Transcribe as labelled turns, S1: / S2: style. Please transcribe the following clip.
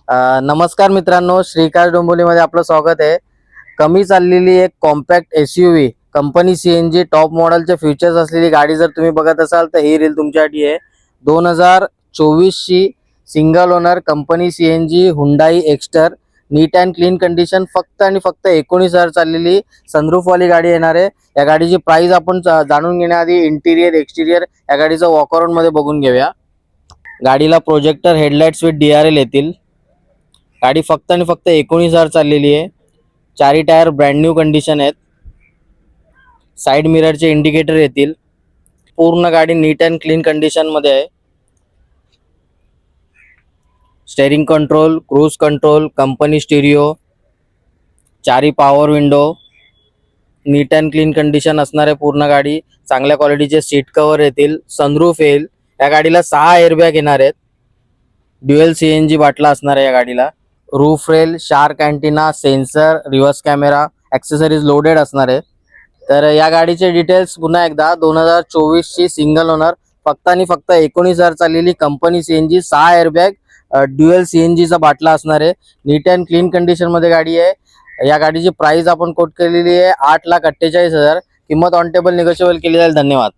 S1: नमस्कार मित्रांनो, श्रीकांत डोंबिवलीमध्ये आपलं स्वागत आहे. कमी चाललेली एक compact SUV company CNG top मॉडेलचे फीचर्स असलेली गाडी जर तुम्ही बघत असाल तर ही रील तुमच्यासाठी आहे. 2024 ची single owner company CNG Hyundai Exter neat and clean condition, फक्त आणि फक्त 19,000 चाललेली सनरूफवाली गाडी येणार आहे. या गाडीची प्राइस आपण जाणून घेण्याआधी इंटिरियर एक्सटिरियर या गाडीचं वॉकअराउंड मध्ये बघून घेऊया. गाडीला प्रोजेक्टर हेडलाइट्स विथ DRL येतील. गाडी फक्त आणि फक्त 19,000 चाललेली आहे. चारी टायर ब्रँड न्यू कंडिशन आहेत. साइड मिररचे इंडिकेटर येतील. पूर्ण गाडी नीट अँड क्लीन कंडिशन मध्ये आहे. Steering control, cruise control, company stereo, चारी पॉवर विंडो, नीट अँड क्लीन कंडिशन असणार आहे पूर्ण गाडी. चांगल्या क्वालिटीचे सीट कव्हर येतील. सनरूफ येईल. या गाडीला 6 एअरबॅग येणार आहेत. ड्युअल CNG बाटला असणार आहे या गाडीला. Roof rail, shark antenna, sensor, reverse camera, accessories loaded असणार आहे. तर या गाडीचे डिटेल्स पुन्हा एकदा, 2024 ची सिंगल ओनर, फक्त आणि फक्त 19,000 चाललेली company CNG, 6 airbag, dual CNG चा बाटला असणार आहे. नीट अँड क्लीन कंडिशन मध्ये गाडी आहे. या गाडीची प्राइस आपण कोट केलेली आहे 8,48,000. किंमत ऑन टेबल निगोशिएबल केली जाईल. धन्यवाद.